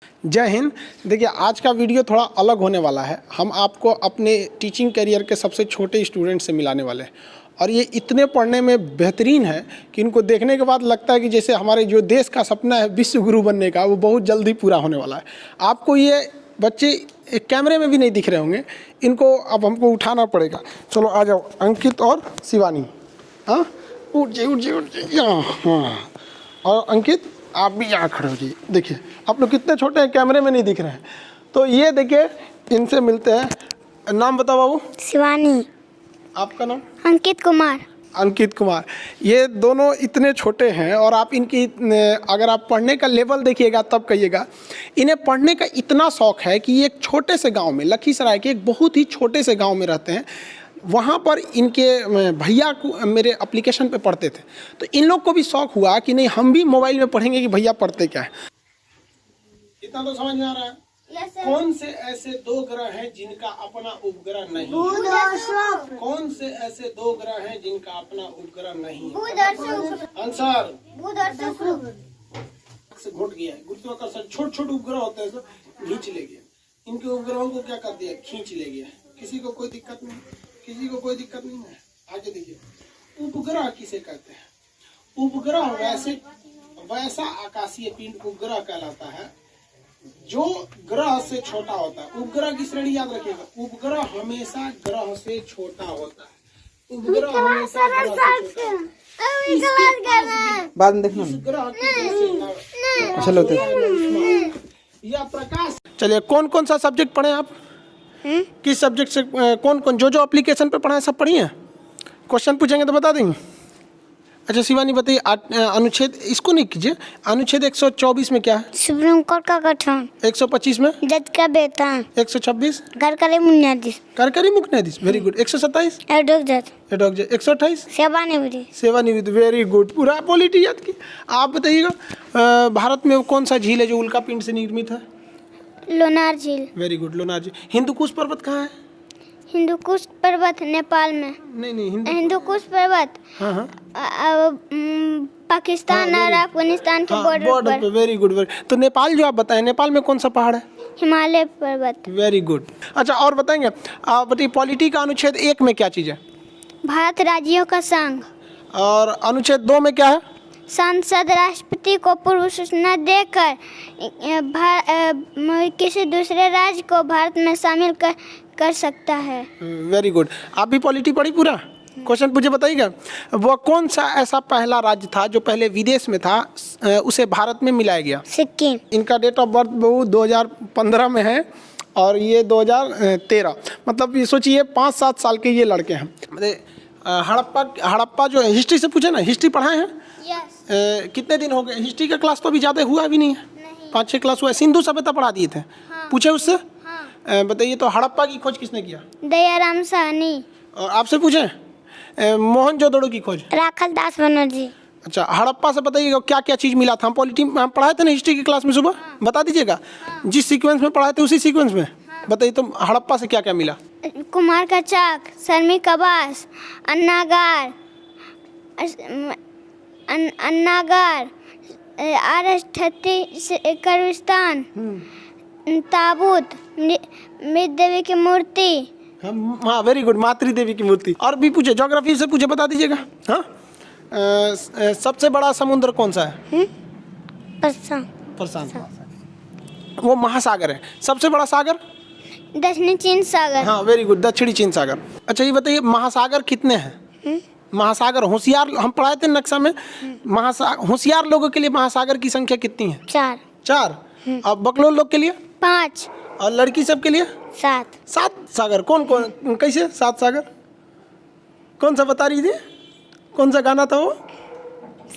जय हिंद। देखिए, आज का वीडियो थोड़ा अलग होने वाला है। हम आपको अपने टीचिंग करियर के सबसे छोटे स्टूडेंट से मिलाने वाले हैं और ये इतने पढ़ने में बेहतरीन है कि इनको देखने के बाद लगता है कि जैसे हमारे जो देश का सपना है विश्व गुरु बनने का, वो बहुत जल्दी पूरा होने वाला है। आपको ये बच्चे एक कैमरे में भी नहीं दिख रहे होंगे, इनको अब हमको उठाना पड़ेगा। चलो आ जाओ, अंकित और शिवानी। हाँ, उठ जाइए यहाँ। हाँ, और अंकित आप भी यहाँ खड़े हो जाइए। देखिए, आप लोग कितने छोटे हैं, कैमरे में नहीं दिख रहे हैं। तो ये देखिए, इनसे मिलते हैं। नाम बताओ बाबू। शिवानी। आपका नाम? अंकित कुमार। अंकित कुमार। ये दोनों इतने छोटे हैं और आप इनकी अगर आप पढ़ने का लेवल देखिएगा तब कहिएगा। इन्हें पढ़ने का इतना शौक है कि ये एक छोटे से गांव में, लखीसराय के एक बहुत ही छोटे से गांव में रहते हैं। वहाँ पर इनके भैया को मेरे एप्लीकेशन पे पढ़ते थे, तो इन लोग को भी शौक हुआ कि नहीं, हम भी मोबाइल में पढ़ेंगे कि भैया पढ़ते क्या है। इतना तो समझ में आ रहा है। कौन से ऐसे दो ग्रह हैं जिनका अपना उपग्रह नहीं है? कौन से ऐसे दो ग्रह हैं जिनका अपना उपग्रह नहीं है? आंसर से घुट गया है। गुरुत्वाकर्षण छोटे छोटे उपग्रह होते हैं, सब खींच ले गया। इनके उपग्रहों को क्या कर दिया? खींच ले गया। किसी को कोई दिक्कत नहीं, किसी को कोई दिक्कत नहीं है। आगे देखिए, उपग्रह किसे कहते हैं? उपग्रह वैसा आकाशीय पिंड उपग्रह कहलाता है जो ग्रह से छोटा होता है। उपग्रह की श्रेणी याद रखिएगा, उपग्रह हमेशा ग्रह से छोटा होता है। उपग्रह हमेशा ग्रह से छोटा है। बाद में देखना। चलो या प्रकाश। चलिए, कौन कौन सा सब्जेक्ट पढ़े आप? किस सब्जेक्ट से कौन कौन जो एप्लीकेशन पे पढ़ा है सब पढ़ी है? क्वेश्चन पूछेंगे तो बता देंगे। अच्छा शिवानी बताइए, अनुच्छेद इसको नहीं कीजिए। अनुच्छेद 124 में क्या है? सुप्रीम कोर्ट का गठन। 125 में जज का वेतन। 126 सरकारी बुनियादी। कार्यकारी मुख्य न्यायाधीश, वेरी गुड। 127 एडहॉक जज। 128 सेवानिवृत्ति। सेवानिवृत्ति, वेरी गुड। पूरा पॉलिटी याद की। आप बताइएगा, भारत में कौन सा झील है जो उल्का पिंड से निर्मित है? लोनार झील। वेरी गुड, लोनार झील। हिंदुकुश पर्वत कहाँ है? हिंदुकुश पर्वत नेपाल में। नहीं, हिंदुकुश पर्वत हाँ पाकिस्तान और अफगानिस्तान के बॉर्डर पे। Very good, very. तो नेपाल जो आप बताएं, नेपाल में कौन सा पहाड़ है? हिमालय पर्वत। Very good. अच्छा, और बताएंगे आप बताइए, पॉलिटी का अनुच्छेद 1 में क्या चीज़ है? भारत राज्यों का संघ। और अनुच्छेद 2 में क्या है? संसद राष्ट्रपति को पूर्व सूचना देकर किसी दूसरे राज्य को भारत में शामिल कर सकता है। Very good. आप भी पॉलिटी पढ़ी पूरा? क्वेश्चन पूछे, बताइएगा। वो कौन सा ऐसा पहला राज्य था जो पहले विदेश में था, उसे भारत में मिलाया गया? सिक्किम। इनका डेट ऑफ बर्थ 2015 में है और ये 2013। मतलब ये सोचिए 5-7 साल के ये लड़के हैं। हड़प्पा जो हिस्ट्री से पूछे ना, हिस्ट्री पढ़ाए हैं? यस। कितने दिन हो गए? हिस्ट्री का क्लास तो अभी ज़्यादा हुआ भी नहीं है, 5-6 क्लास हुआ है। सिंधु सभ्यता पढ़ा दिए थे। हाँ। पूछे उससे? हाँ। बताइए, तो हड़प्पा की खोज किसने किया? दयाराम साहनी। और आपसे पूछे मोहनजोदड़ो की खोज? राखल दास बनर्जी। अच्छा, हड़प्पा से बताइएगा क्या क्या चीज़ मिला था? हम पॉलिटी हम पढ़ाए थे ना हिस्ट्री की क्लास में सुबह। हाँ। बता दीजिएगा। हाँ। जिस सीक्वेंस में पढ़ाए थे उसी सीक्वेंस में। हाँ। बताइए, तो हड़प्पा से क्या क्या मिला? कुमार का चाक, श्रमिक आवास, अन्नागार, कब्रिस्तान, ताबूत, मृत देवी की मूर्ति। हाँ, वेरी गुड, मातृ देवी की मूर्ति। और भी पूछे, ज्योग्राफी से पूछे, बता दीजिएगा। हाँ, सबसे बड़ा समुद्र कौन सा है? प्रशांत। वो महासागर है। सबसे बड़ा सागर? दक्षिणी चीन सागर। हाँ, वेरी गुड, दक्षिणी चीन सागर। अच्छा, ये बताइए, महासागर कितने हैं? महासागर होशियार, हम पढ़ाए थे नक्शा में। होशियार लोगों के लिए महासागर की संख्या कितनी है? 4। और बकलोल लोग के लिए? 5। और लड़की सब के लिए? 7। 7 सागर। कौन कौन, कैसे 7 सागर? कौन सा बता रही थी? कौन सा गाना था वो?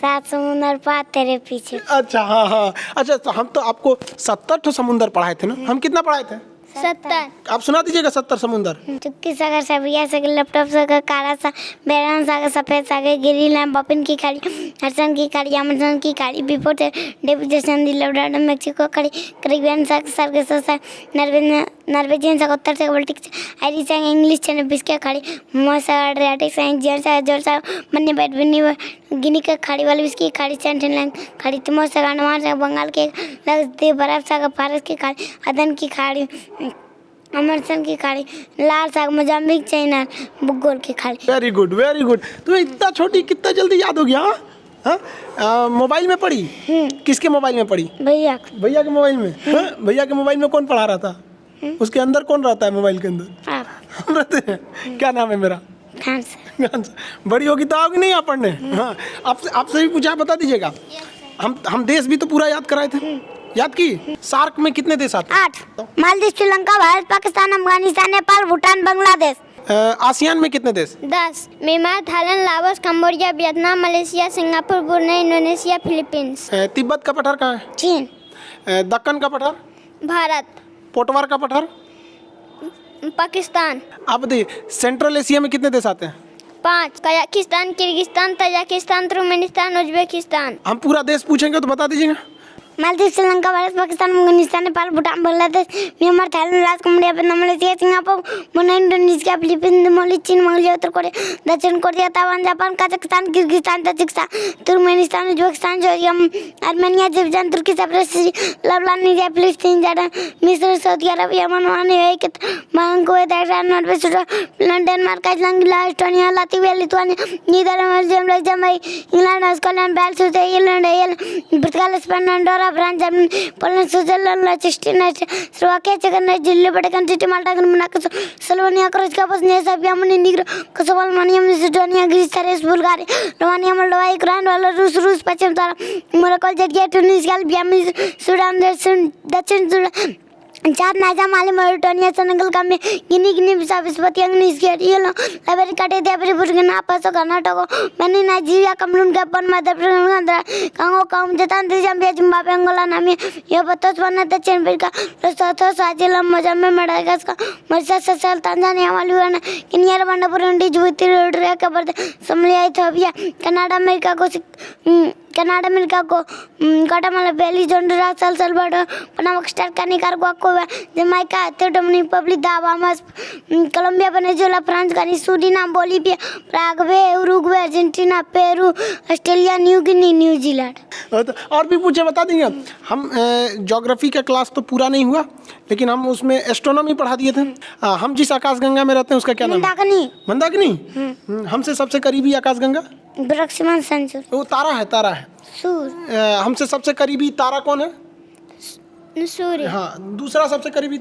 7 समुंदर पार तेरे पीछे। अच्छा, हाँ। अच्छा, तो हम तो आपको 70 समुंदर पढ़ाए थे ना। हम कितना पढ़ाए थे? 70। आप सुना दीजिएगा 70 समुंदर। चुटकी सागर, सबिया सागर, लैपटॉप सागर, काला सागर, बैरान सागर, सफेद सागर, गिरीलैंड, बपिन की खाड़ी, हरसन की खाड़ी, अमेजन की खाड़ी, बिफोर डेविड जैसन, लवडाडा, मेक्सिको खाड़ी, करीबियन सागर, सर्गेसो सागर, नॉर्वेजियन सा उत्तर से बाल्टिक आयरिश सा इंग्लिश से बिस के खाड़ी मोसा एड्रियाटिक सा जर्स सा जोर सा मन्ने बैठ बिन्नी गिनी के खाड़ी वाली बिस्की खाड़ी सेंट्रल खाड़ी तिमोर सा अंडमान सा बंगाल के लक्षद्वीप बर्फ सा फारस की खाड़ी अदन की खाड़ी अमरसन की खाड़ी लाल साग मोजाम्बिक चाइना बुगोल की खाड़ी। Very good very good. तुम्हें इतना छोटी कितना जल्दी याद हो गया? हाँ, मोबाइल में पढ़ी? किसके मोबाइल में पढ़ी? भैया के मोबाइल में। हाँ? भैया के मोबाइल में कौन पढ़ा रहा था? उसके अंदर कौन रहता है मोबाइल के अंदर? आप हम रहते हैं। क्या नाम है मेरा? खान सर। बड़ी होगी तो आओगी नहीं आप पढ़ने? हाँ, आपसे भी पूछा, बता दीजिएगा। हम देश भी तो पूरा याद कराए थे, याद की? सार्क में कितने देश आते हैं? 8 मालदीव श्रीलंका भारत पाकिस्तान अफगानिस्तान नेपाल भूटान बांग्लादेश। आसियान में कितने देश? 10 Myanmar Thailand Laos Cambodia Vietnam Malaysia Singapore Brunei Indonesia Philippines. Tibet का पठार कहाँ है? चीन। दक्कन का पठार? भारत। पोटवार का पठार? पाकिस्तान। आप बताइए सेंट्रल एशिया में कितने देश आते हैं? 5 Kazakhstan Kyrgyzstan Tajikistan Turkmenistan Uzbekistan. हम पूरा देश पूछेंगे तो बता दीजिएगा। Maldives Sri Lanka Bharat Pakistan Afghanistan Nepal Bhutan Bangladesh Myanmar Thailand Laos Cambodia Vietnam Malaysia Singapore Brunei Indonesia Philippines Mauritius चीन मंगोलिया उत्तर कोरिया दक्षिण Korea Taiwan Japan Kazakhstan Kyrgyzstan Tajikistan Turkmenistan Uzbekistan Georgia Armenia Azerbaijan तुर्की साइप्रस लेबनान निजर फिलिस्तीन जॉर्डन मिस्र Saudi Arabia Yemen Oman UAE Kuwait Iran Norway Switzerland Denmark Iceland Greenland Estonia Latvia Lithuania Netherlands Belgium Luxembourg England Scotland Wales Ireland पुर्तगाल Spain Andorra France Germany Poland Switzerland लिechtenstein Slovakia चेक Delhi Vatican city Malta Monaco Slovenia Croatia Bosnia Serbia Montenegro Kosovo Albania Macedonia Greece Thrace Bulgaria Romania Moldova Ukraine Belarus रूस पश्चिम Morocco जर्जिया Tunisia Albania Sudan दक्षिण Sudan चार Niger Mali Mauritania Senegal Gambia Guinea Bissau स्वातिया निजरिया Liberia काटेरिया Burkina Faso Karnataka Benin Nigeria Cameroon Gabon Madhya प्रदेश Congo Zambia Zambia Zimbabwe Angola Namibia Botswana दक्षिण Africa Lesotho Swaziland Mozambique Madagascar Mauritius Seychelles Tanzania Maldives Kenya Rwanda Burundi Djibouti Eritrea Cape Verde Somalia Ethiopia Canada America को Guatemala Belize Honduras El Salvador Panama Costa Nicaragua Cuba Jamaica Dominican Republic Bahamas Colombia Venezuela France Guiana Suriname Bolivia Paraguay Uruguay Argentina Peru Australia New Guinea New Zealand. और भी पूछे बता देंगे। हम geography का class तो पूरा नहीं हुआ लेकिन हम उसमें एस्ट्रोनॉमी पढ़ा दिए थे। हम जिस आकाशगंगा में रहते हैं उसका क्या नाम है? मंदाकिनी। हमसे सबसे करीबी आकाशगंगा प्रोक्सिमा सेंचुरी। वो तारा है सूर्य। हमसे सबसे करीबी तारा कौन है? सूर्य। हाँ, दूसरा सबसे करीबी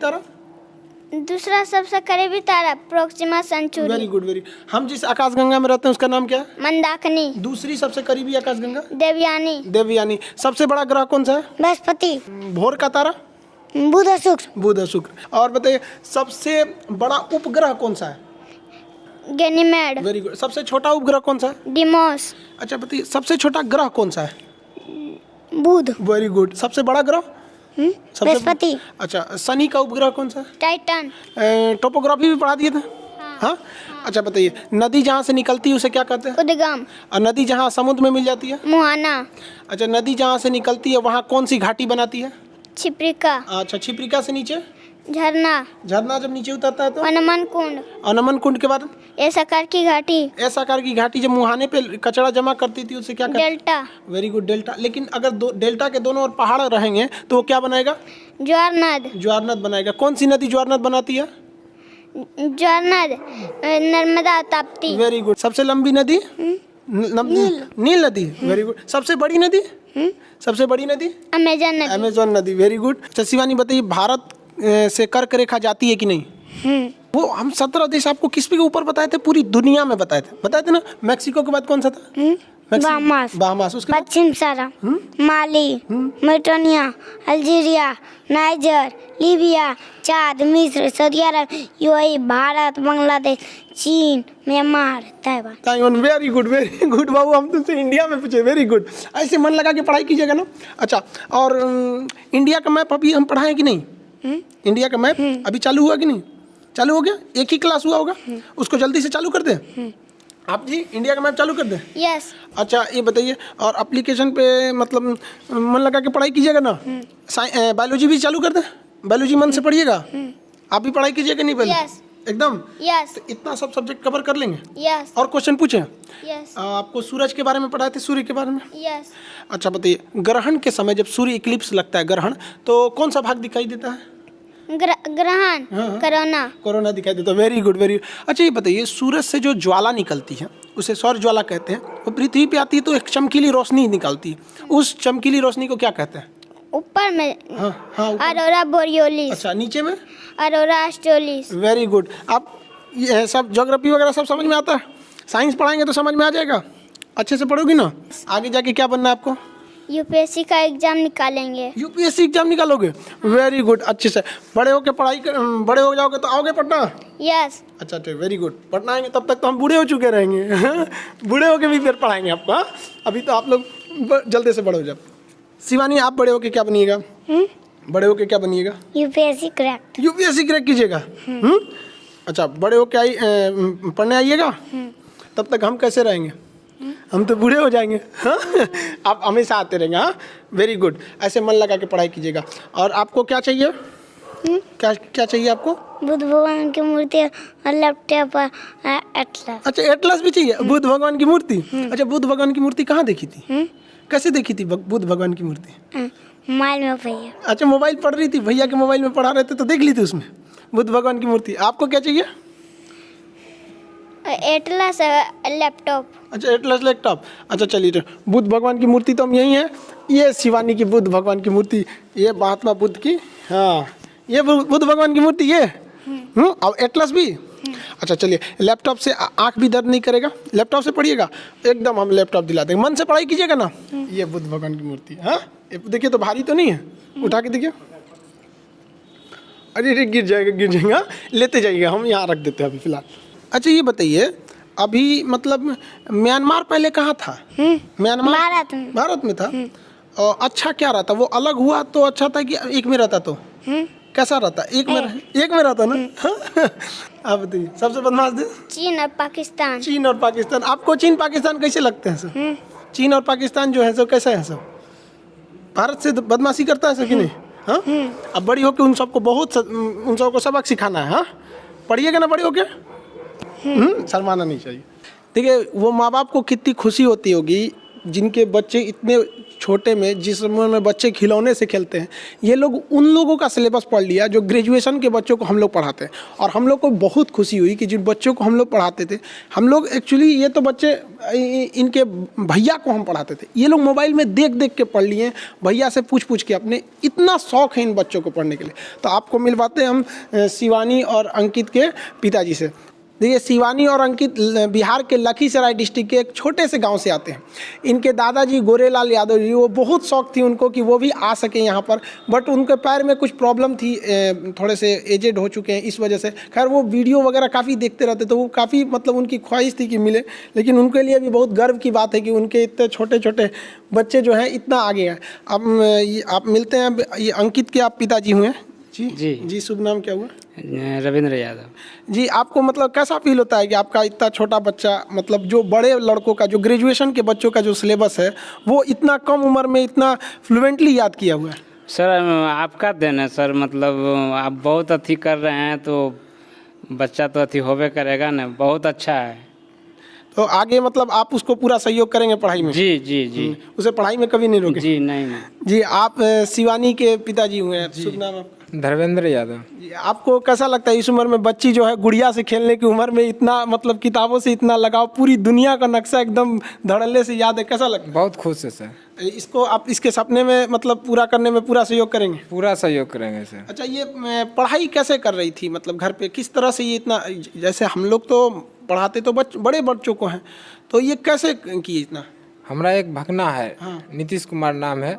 तारा प्रोक्सिमा सेंचुरी। वेरी गुड हम जिस आकाशगंगा में रहते हैं उसका नाम क्या है? मंदाकिनी। दूसरी सबसे करीबी आकाशगंगा? देवयानी। सबसे बड़ा ग्रह कौन सा है? बृहस्पति। भोर का तारा? बुध और शुक्र। और बताइए सबसे बड़ा उपग्रह कौन सा है? गैनीमेड। Very good. सबसे छोटा उपग्रह कौन सा है? डिमोस। अच्छा बताइए सबसे छोटा ग्रह कौन सा है? बुध। Very good. सबसे बड़ा ग्रह? बृहस्पति। अच्छा शनि का उपग्रह कौन सा है? टाइटन। टोपोग्राफी भी पढ़ा दिए थे। हाँ? अच्छा बताइए नदी जहाँ से निकलती है उसे क्या कहते हैं? उद्गम। और नदी जहाँ समुद्र में मिल जाती है? मुहाना। अच्छा नदी जहाँ से निकलती है वहाँ कौन सी घाटी बनाती है? छिप्रिका। अच्छा छिप्रिका से नीचे? झरना जब नीचे उतरता है तो? अनमन कुंड के बाद? ऐसा आकार की घाटी। जब मुहाने पे कचरा जमा करती थी उसे क्या कहते हैं? डेल्टा। Very good delta. लेकिन अगर डेल्टा के दोनों ओर पहाड़ रहेंगे तो वो क्या बनाएगा? ज्वार नद बनाएगा। कौन सी नदी ज्वार नद बनाती है? नर्मदा ताप्ती। Very good. सबसे लंबी नदी? नील नदी। Very good. सबसे बड़ी नदी? अमेज़न नदी। Very good. अच्छा शिवानी बताइए भारत से कर्क रेखा जाती है कि नहीं? वो हम 17 देश आपको किस के ऊपर बताए थे? पूरी दुनिया में बताए थे ना। मैक्सिको के बाद कौन सा था? बहामास। उसके पश्चिम सहारा माली मॉरिटानिया अल्जीरिया नाइजर लीबिया चाद मिस्र सऊदी अरब यूएई भारत बांग्लादेश चीन म्यांमार ताइवान। वेरी गुड बाबू। हम तुमसे इंडिया में पूछे। Very good. ऐसे मन लगा के पढ़ाई कीजिएगा ना। अच्छा और इंडिया का मैप अभी हम पढ़ाएं कि नहीं? इंडिया का मैप अभी चालू हुआ कि नहीं? चालू हो गया। एक ही क्लास हुआ होगा। उसको जल्दी से चालू कर दें। आप जी इंडिया का मैप चालू कर दें। यस। अच्छा ये बताइए और एप्लीकेशन पे मतलब मन लगा के पढ़ाई कीजिएगा ना। बायोलॉजी भी चालू कर दें। बायोलॉजी मन से पढ़िएगा। आप भी पढ़ाई कीजिएगा नहीं पहले? Yes. एकदम Yes. इतना सब सब्जेक्ट कवर कर लेंगे? Yes. और क्वेश्चन पूछे? Yes. आपको सूरज के बारे में पढ़ाए थे, सूर्य के बारे में? Yes. अच्छा बताइए, ग्रहण के समय जब सूर्य इक्लिप्स लगता है, ग्रहण, तो कौन सा भाग दिखाई देता है? ग्रहण, कोरोना। कोरोना दिखाई देता है। Very good, very. अच्छा ये बताइए, सूरज से जो ज्वाला निकलती है उसे सौर ज्वाला कहते हैं। वो पृथ्वी पे आती है तो एक चमकीली रोशनी निकलती है, उस चमकीली रोशनी को क्या कहते हैं? ऊपर में हाँ हाँ, अरोरा बोरियोलिस। अच्छा, नीचे में? Aurora australis. Very good. आप ये सब ज्योग्राफी वगैरह सब समझ में आता है? साइंस पढ़ाएंगे तो समझ में आ जाएगा? अच्छे से पढ़ोगी ना? आगे जाके क्या बनना है आपको? यूपीएससी का एग्जाम निकालेंगे। यूपीएससी एग्जाम निकालोगे? वेरी गुड, अच्छे से। बड़े होके बड़े हो जाओगे तो आओगे पटना? यस। अच्छा ठीक, वेरी गुड। पटना आएंगे तब तक तो हम बूढ़े हो चुके रहेंगे। बूढ़े होके भी फिर पढ़ाएंगे आपको। हाँ? अभी तो आप लोग जल्दी से बड़े हो जाओ। शिवानी, आप बड़े होके क्या बनिएगा? बड़े होके क्या बनिएगा? UPSC crack. यूपीएससी क्रैक कीजिएगा? अच्छा, बड़े होके पढ़ने आइएगा? तब तक हम कैसे रहेंगे? हम तो बूढ़े हो जाएंगे। हाँ? आप हमेशा आते रहेंगे। हाँ, वेरी गुड। ऐसे मन लगा के पढ़ाई कीजिएगा। और आपको क्या चाहिए? क्या क्या चाहिए आपको? बुद्ध भगवान की मूर्ति और लैपटॉप और एटलस। अच्छा, एटलस भी चाहिए? बुद्ध भगवान की मूर्ति? अच्छा, बुद्ध भगवान की मूर्ति कहाँ देखी थी? कैसे देखी थी बुद्ध भगवान की मूर्ति? मोबाइल में भैया। अच्छा, मोबाइल पढ़ रही थी, भैया के मोबाइल में पढ़ा रहे थे तो देख ली थी उसमें बुद्ध भगवान की मूर्ति। आपको क्या चाहिए? Atlas laptop. अच्छा, एटलस लैपटॉप। अच्छा चलिए, तो बुद्ध भगवान की मूर्ति तो हम यही है। ये शिवानी की बुद्ध भगवान की मूर्ति, ये महात्मा बुद्ध की, हाँ ये बुद्ध भगवान की मूर्ति ये। और एटलस भी। अच्छा चलिए, लैपटॉप से आंख भी दर्द नहीं करेगा? लैपटॉप से पढ़िएगा एकदम, हम लैपटॉप दिला देंगे। मन से पढ़ाई कीजिएगा ना। ये बुद्ध भगवान की मूर्ति। हाँ, देखिए तो भारी तो नहीं है, उठा के देखिए। अरे गिर जाएगा। हाँ? लेते जाइएगा, हम यहाँ रख देते हैं अभी फिलहाल। अच्छा ये बताइए, अभी मतलब म्यांमार पहले कहाँ था? म्यांमार भारत में था। और अच्छा क्या रहता? वो अलग हुआ तो अच्छा था कि एक में रहता तो कैसा रहता? एक में रहता ना? हाँ? आप बताइए, सबसे बदमाश देश? चीन और पाकिस्तान। चीन और पाकिस्तान। आपको चीन पाकिस्तान कैसे लगते हैं सर? चीन और पाकिस्तान जो है सो कैसा है सर? भारत से बदमाशी करता है सर कि नहीं? हाँ, अब बड़ी होके उन सबको सबक सिखाना है। हाँ, पढ़िएगा ना बड़ी होके? शर्माना नहीं चाहिए। देखिए, वो माँ बाप को कितनी खुशी होती होगी जिनके बच्चे इतने छोटे में, जिस उम्र में बच्चे खिलौने से खेलते हैं, ये लोग उन लोगों का सिलेबस पढ़ लिया जो ग्रेजुएशन के बच्चों को हम लोग पढ़ाते हैं। और हम लोग को बहुत खुशी हुई कि जिन बच्चों को हम लोग पढ़ाते थे, हम लोग एक्चुअली ये तो बच्चे इनके भैया को हम पढ़ाते थे, ये लोग मोबाइल में देख देख के पढ़ लिए, भैया से पूछ के अपने। इतना शौक है इन बच्चों को पढ़ने के लिए। तो आपको मिलवाते हैं हम शिवानी और अंकित के पिताजी से। देखिए, शिवानी और अंकित बिहार के लखीसराय डिस्ट्रिक्ट के एक छोटे से गांव से आते हैं। इनके दादाजी गोरेलाल यादव जी, वो बहुत शौक थी उनको कि वो भी आ सके यहाँ पर, बट उनके पैर में कुछ प्रॉब्लम थी, थोड़े से एजेड हो चुके हैं, इस वजह से। खैर, वो वीडियो वगैरह काफ़ी देखते रहते, तो वो काफ़ी मतलब उनकी ख्वाहिश थी कि मिले। लेकिन उनके लिए भी बहुत गर्व की बात है कि उनके इतने छोटे छोटे बच्चे जो हैं इतना आगे हैं। अब आप मिलते हैं। ये अंकित के आप पिताजी हुए? जी, शुभ नाम क्या हुआ? रविंद्र यादव। जी, आपको मतलब कैसा फील होता है कि आपका इतना छोटा बच्चा, मतलब जो बड़े लड़कों का, जो ग्रेजुएशन के बच्चों का जो सिलेबस है, वो इतना कम उम्र में इतना फ्लुएंटली याद किया हुआ है? सर, आपका देन है सर, मतलब आप बहुत अथी कर रहे हैं तो बच्चा तो अथी होबे करेगा ना। बहुत अच्छा है। तो आगे मतलब आप उसको पूरा सहयोग करेंगे पढ़ाई में? जी। उसे पढ़ाई में कभी नहीं रोके? जी नहीं। जी, आप शिवानी के पिताजी हुए हैं। शुभ नाम आपका? धर्मेंद्र यादव। आपको कैसा लगता है इस उम्र में बच्ची जो है गुड़िया से खेलने की उम्र में इतना मतलब किताबों से इतना लगाव, पूरी दुनिया का नक्शा एकदम धड़ल्ले से याद है, कैसा लगता है? बहुत खुश है सर। इसको आप इसके सपने में मतलब पूरा करने में पूरा सहयोग करेंगे? पूरा सहयोग करेंगे सर। अच्छा, ये पढ़ाई कैसे कर रही थी, मतलब घर पे किस तरह से ये इतना, जैसे हम लोग तो पढ़ाते तो बड़े बच्चों को हैं, तो ये कैसे किए इतना? हमारा एक भगना है, नीतीश कुमार नाम है,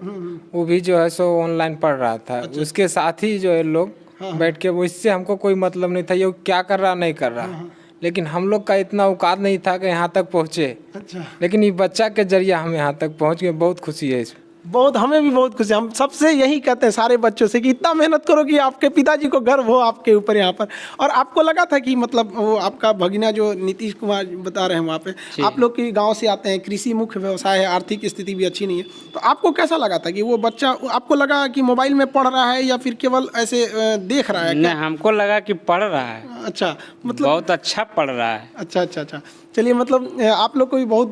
वो भी जो है सो ऑनलाइन पढ़ रहा था। अच्छा। उसके साथ ही जो है लोग बैठ के, वो इससे हमको कोई मतलब नहीं था ये क्या कर रहा नहीं कर रहा, लेकिन हम लोग का इतना औकात नहीं था कि यहाँ तक पहुँचे। अच्छा। लेकिन ये बच्चा के जरिए हम यहाँ तक पहुँच गए, बहुत खुशी है इसमें। बहुत, हमें भी बहुत खुशी, हम सबसे यही कहते हैं सारे बच्चों से कि इतना मेहनत करो कि आपके पिताजी को गर्व हो आपके ऊपर यहाँ पर। और आपको लगा था कि मतलब वो आपका भगिना जो नीतीश कुमार बता रहे हैं वहाँ पे, आप लोग के गांव से आते हैं, कृषि मुख्य व्यवसाय है, आर्थिक स्थिति भी अच्छी नहीं है, तो आपको कैसा लगा था कि वो बच्चा, आपको लगा कि मोबाइल में पढ़ रहा है या फिर केवल ऐसे देख रहा है? नहीं, हमको लगा कि पढ़ रहा है। अच्छा, मतलब बहुत अच्छा पढ़ रहा है। अच्छा अच्छा अच्छा, चलिए, मतलब आप लोग को भी बहुत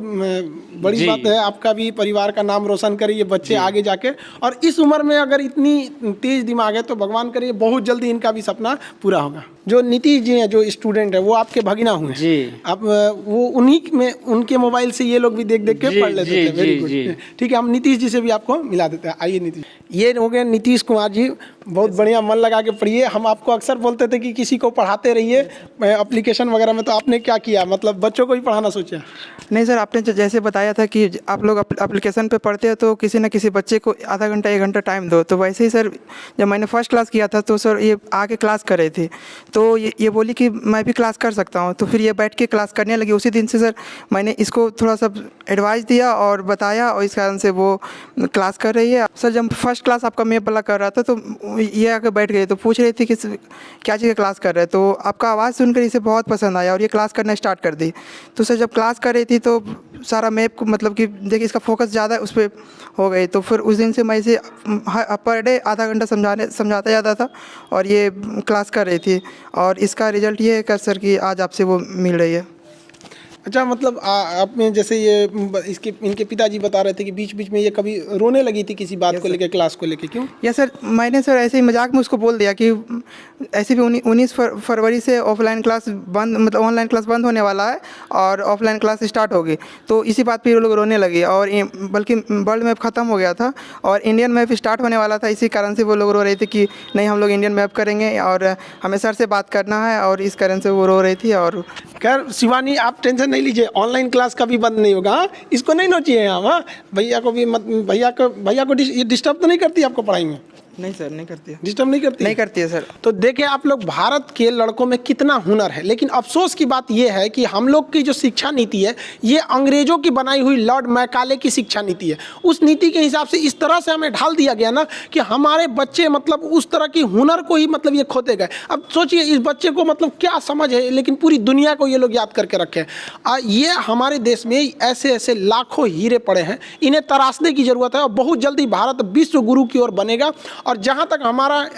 बड़ी बात है, आपका भी परिवार का नाम रोशन करे ये बच्चे आगे जाके। और इस उम्र में अगर इतनी तेज दिमाग है तो भगवान करे बहुत जल्दी इनका भी सपना पूरा होगा। जो नीतीश जी हैं, जो स्टूडेंट है, वो आपके भगिना हुए जी। आप वो उन्हीं में, उनके मोबाइल से ये लोग भी देख देख के पढ़ लेते थे। वेरी गुड, ठीक है, हम नीतीश जी से भी आपको मिला देते हैं। आइए नीतीश, ये हो गए नीतीश कुमार जी, बहुत बढ़िया, मन लगा के पढ़िए। हम आपको अक्सर बोलते थे कि किसी को पढ़ाते रहिए एप्लीकेशन वगैरह में, तो आपने क्या किया, मतलब बच्चों को ही पढ़ाना सोचा? नहीं सर, आपने जैसे बताया था कि आप लोग एप्लीकेशन पे पढ़ते हो तो किसी न किसी बच्चे को आधा घंटा 1 घंटा टाइम दो। तो वैसे ही सर, जब मैंने फर्स्ट क्लास किया था तो सर ये आके क्लास कर रही थी, तो ये बोली कि मैं भी क्लास कर सकता हूँ। तो फिर ये बैठ के क्लास करने लगी। उसी दिन से सर मैंने इसको थोड़ा सा एडवाइस दिया और बताया, और इस कारण से वो क्लास कर रही है। सर जब फर्स्ट क्लास आपका मैप वाला कर रहा था तो ये आके बैठ गई, तो पूछ रही थी कि क्या चीज़ का क्लास कर रहे हैं। तो आपका आवाज़ सुनकर इसे बहुत पसंद आया और ये क्लास करना स्टार्ट कर दी। तो सर जब क्लास कर रही थी तो सारा मैप को, मतलब कि देखिए इसका फोकस ज़्यादा उस पर हो गई। तो फिर उस दिन से मैं इसे पर डे आधा घंटा समझाता जाता था और ये क्लास कर रही थी। और इसका रिजल्ट ये है कि सर कि आज आपसे वो मिल रही है। अच्छा, मतलब आपने जैसे ये इनके पिताजी बता रहे थे कि बीच बीच में ये कभी रोने लगी थी किसी बात को लेकर, क्लास को लेकर, क्यों? या सर मैंने सर ऐसे ही मजाक में उसको बोल दिया कि ऐसे भी 19 फरवरी से ऑफलाइन क्लास बंद, मतलब ऑनलाइन क्लास बंद होने वाला है और ऑफलाइन क्लास स्टार्ट होगी। तो इसी बात पे ये लोग रोने लगे, और बल्कि वर्ल्ड मैप ख़त्म हो गया था और इंडियन मैप स्टार्ट होने वाला था। इसी कारण से वो लोग रो रहे थे कि नहीं, हम लोग इंडियन मैप करेंगे और हमें सर से बात करना है, और इस कारण से वो रो रही थी। और खैर शिवानी, आप टेंशन नहीं लीजिए, ऑनलाइन क्लास कभी बंद नहीं होगा। इसको नहीं नोचिए हम। हाँ, भैया को भी मत, भैया को ये डिस्टर्ब तो नहीं करती आपको पढ़ाई में? नहीं सर, नहीं करती है। डिस्टर्ब नहीं करती? नहीं करती है सर। तो देखिए आप लोग, भारत के लड़कों में कितना हुनर है, लेकिन अफसोस की बात यह है कि हम लोग की जो शिक्षा नीति है ये अंग्रेजों की बनाई हुई लॉर्ड मैकाले की शिक्षा नीति है। उस नीति के हिसाब से इस तरह से हमें ढाल दिया गया ना कि हमारे बच्चे मतलब उस तरह की हुनर को ही मतलब ये खोते गए। अब सोचिए इस बच्चे को मतलब क्या समझ है, लेकिन पूरी दुनिया को ये लोग याद करके रखे हैं। ये हमारे देश में ऐसे ऐसे लाखों हीरे पड़े हैं, इन्हें तराशने की जरूरत है और बहुत जल्दी भारत विश्व गुरु की ओर बनेगा। और जहाँ तक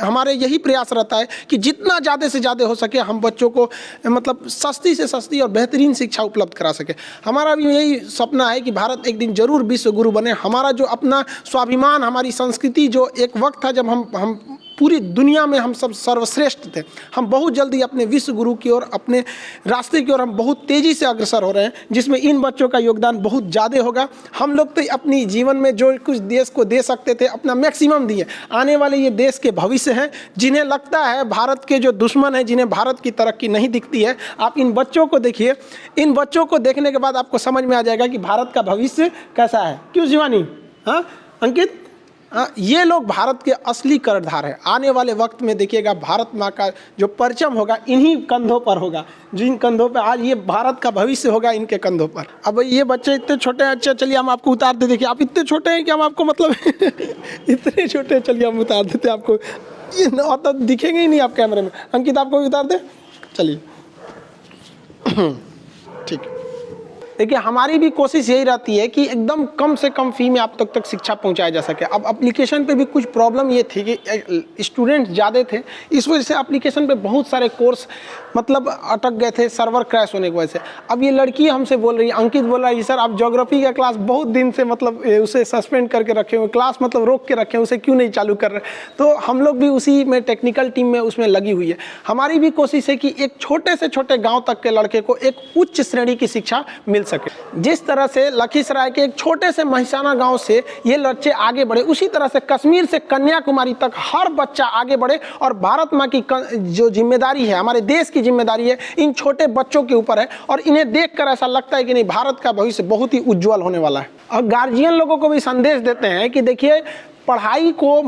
हमारे यही प्रयास रहता है कि जितना ज़्यादा से ज़्यादा हो सके हम बच्चों को मतलब सस्ती से सस्ती और बेहतरीन शिक्षा उपलब्ध करा सके। हमारा भी यही सपना है कि भारत एक दिन जरूर विश्व गुरु बने। हमारा जो अपना स्वाभिमान, हमारी संस्कृति, जो एक वक्त था जब हम पूरी दुनिया में हम सब सर्वश्रेष्ठ थे, हम बहुत जल्दी अपने विश्व गुरु की ओर, अपने रास्ते की ओर हम बहुत तेज़ी से अग्रसर हो रहे हैं, जिसमें इन बच्चों का योगदान बहुत ज़्यादा होगा। हम लोग तो अपनी जीवन में जो कुछ देश को दे सकते थे अपना मैक्सिमम दिए। आने वाले ये देश के भविष्य हैं, जिन्हें लगता है भारत के जो दुश्मन हैं, जिन्हें भारत की तरक्की नहीं दिखती है, आप इन बच्चों को देखिए। इन बच्चों को देखने के बाद आपको समझ में आ जाएगा कि भारत का भविष्य कैसा है। क्यों शिवानी? हाँ अंकित, ये लोग भारत के असली कर्णधार हैं। आने वाले वक्त में देखिएगा भारत माँ का जो परचम होगा इन्हीं कंधों पर होगा, जिन कंधों पर आज ये भारत का भविष्य होगा, इनके कंधों पर। अब ये बच्चे इतने छोटे हैं। अच्छा चलिए हम आपको उतार दे। देखिए आप इतने छोटे हैं कि हम आपको मतलब इतने छोटे हैं, चलिए हम उतार देते आपको। ये तो दिखेंगे ही नहीं आप कैमरे में। अंकित आपको भी उतार दे, चलिए ठीक। देखिए हमारी भी कोशिश यही रहती है कि एकदम कम से कम फी में आप तक शिक्षा पहुंचाया जा सके। अब एप्लीकेशन पे भी कुछ प्रॉब्लम ये थी कि स्टूडेंट ज़्यादा थे, इस वजह से एप्लीकेशन पे बहुत सारे कोर्स मतलब अटक गए थे सर्वर क्रैश होने की वजह से। अब ये लड़की हमसे बोल रही है, अंकित बोल रहा है, सर आप ज्योग्राफी का क्लास बहुत दिन से मतलब उसे सस्पेंड करके रखे हुए, क्लास मतलब रोक के रखे हैं, उसे क्यों नहीं चालू कर रहे। तो हम लोग भी उसी में टेक्निकल टीम में उसमें लगी हुई है। हमारी भी कोशिश है कि एक छोटे से छोटे गाँव तक के लड़के को एक उच्च श्रेणी की शिक्षा मिल सके। जिस तरह से लखीसराय के एक छोटे से महिसाना गांव से ये बच्चे आगे बढ़े, उसी तरह से कश्मीर से कन्याकुमारी तक हर बच्चा आगे बढ़े। और भारत माँ की जो जिम्मेदारी है, हमारे देश की जिम्मेदारी है, इन छोटे बच्चों के ऊपर है। और इन्हें देखकर ऐसा लगता है कि नहीं, भारत का भविष्य बहुत ही उज्जवल होने वाला है। और गार्जियन लोगों को भी संदेश देते हैं कि देखिए पढ़ाई को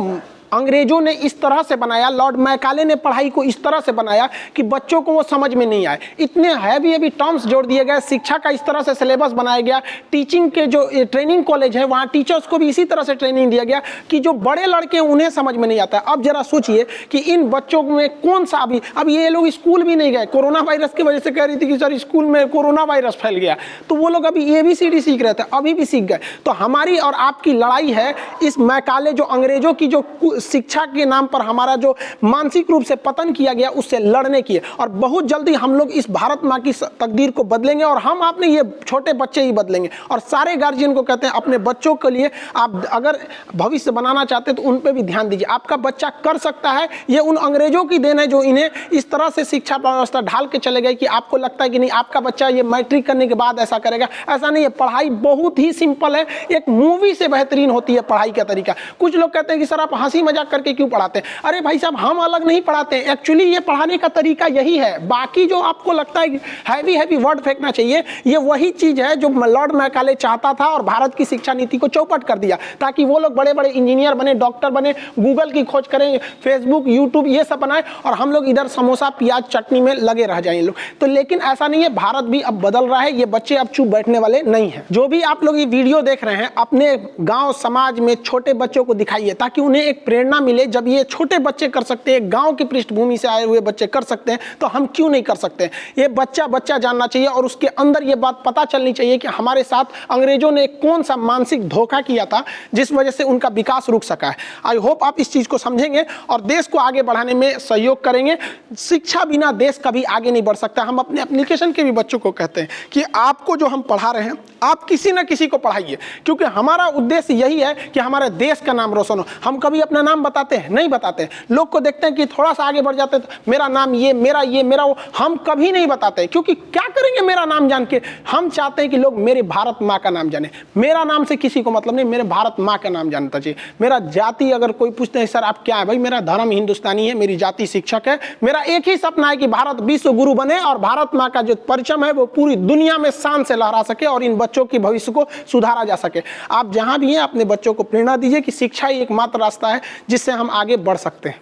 अंग्रेजों ने इस तरह से बनाया, लॉर्ड मैकाले ने पढ़ाई को इस तरह से बनाया कि बच्चों को वो समझ में नहीं आए। इतने हैवी टर्म्स जोड़ दिए गए, शिक्षा का इस तरह से सिलेबस बनाया गया, टीचिंग के जो ट्रेनिंग कॉलेज है वहाँ टीचर्स को भी इसी तरह से ट्रेनिंग दिया गया कि जो बड़े लड़के उन्हें समझ में नहीं आता है। अब जरा सोचिए कि इन बच्चों में कौन सा अब ये लोग स्कूल भी नहीं गए, कोरोना वायरस की वजह से कह रही थी कि सर स्कूल में कोरोना वायरस फैल गया, तो वो लोग अभी ABCD सीख रहे थे, अभी भी सीख गए। तो हमारी और आपकी लड़ाई है इस मैकाले जो अंग्रेजों की जो शिक्षा के नाम पर हमारा जो मानसिक रूप से पतन किया गया उससे लड़ने की है। और बहुत जल्दी हम लोग इस भारत माँ की तकदीर को बदलेंगे और हम अपने ये छोटे बच्चे ही बदलेंगे। और सारे गार्जियन को कहते हैं अपने बच्चों के लिए आप अगर भविष्य बनाना चाहते हैं तो उन पर भी ध्यान दीजिए। आपका बच्चा कर सकता है, ये उन अंग्रेजों की देन है जो इन्हें इस तरह से शिक्षा व्यवस्था ढाल के चले गए कि आपको लगता है कि नहीं आपका बच्चा ये मैट्रिक करने के बाद ऐसा करेगा। ऐसा नहीं है, पढ़ाई बहुत ही सिंपल है, एक मूवी से बेहतरीन होती है पढ़ाई का तरीका। कुछ लोग कहते हैं कि सर आप हंसी मजाक करके क्यों पढ़ाते हैं? अरे भाई साहब हम अलग नहीं पढ़ाते हैं, एक्चुअली ये पढ़ाने का तरीका यही है। बाकी जो आपको लगता है हैवी वर्ड फेंकना चाहिए, ये वही चीज है जो लॉर्ड मैकाले चाहता था और भारत की शिक्षा नीति को चौपट कर दिया ताकि वो लोग बड़े बड़े इंजीनियर बने, डॉक्टर बने, गूगल की खोज करें, फेसबुक यूट्यूब ये सब बनाए और हम लोग इधर समोसा प्याज चटनी में लगे रह जाएं लोग। तो लेकिन ऐसा नहीं है, भारत भी अब बदल रहा है, ये बच्चे अब चुप बैठने वाले नहीं हैं। जो भी आप लोग ये वीडियो देख रहे हैं अपने गांव समाज में छोटे बच्चों को दिखाइए ताकि उन्हें एक प्रेरणा मिले। जब ये छोटे बच्चे कर सकते हैं, गांव की पृष्ठभूमि से आए हुए बच्चे कर सकते हैं, तो हम क्यों नहीं कर सकते? ये बच्चा जानना चाहिए और उसके अंदर ये बात पता चलनी चाहिए कि हमारे साथ अंग्रेजों ने कौन सा मानसिक धोखा किया था जिस वजह से उनका विकास रुक सका है। आई होप आप इस चीज को समझेंगे और देश को आगे बढ़ाने में सहयोग करेंगे। शिक्षा बिना देश कभी आगे नहीं बढ़ सकता। हम अपने एप्लीकेशन के भी बच्चों को कहते हैं कि आपको जो हम पढ़ा रहे हैं आप किसी न किसी को पढ़ाइए, क्योंकि हमारा उद्देश्य यही है कि हमारे देश का नाम रोशन हो। हम कभी अपना नाम बताते हैं? नहीं बताते। लोग को देखते हैं कि थोड़ा सा आगे बढ़ जाते हैं तो मेरा नाम ये, मेरा वो, हम कभी नहीं बताते, क्योंकि क्या करेंगे मेरा नाम जान के? हम चाहते हैं कि लोग मेरे भारत माँ का नाम जाने। मेरा नाम से किसी को मतलब नहीं, मेरे भारत माँ का नाम जानना चाहिए। मेरा जाति अगर कोई पूछते हैं सर आप क्या है, भाई मेरा धर्म हिंदुस्तानी है, मेरी जाति शिक्षक है। मेरा एक ही सपना है कि भारत विश्व गुरु बने और भारत माँ का जो परचम है वो पूरी दुनिया में शान से लहरा सके और इन बच्चों की भविष्य को सुधारा जा सके। आप जहां भी हैं अपने बच्चों को प्रेरणा दीजिए कि शिक्षा ही एकमात्र रास्ता है जिससे हम आगे बढ़ सकते हैं।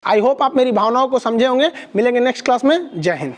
आई होप आप मेरी भावनाओं को समझे होंगे। मिलेंगे नेक्स्ट क्लास में। जय हिंद।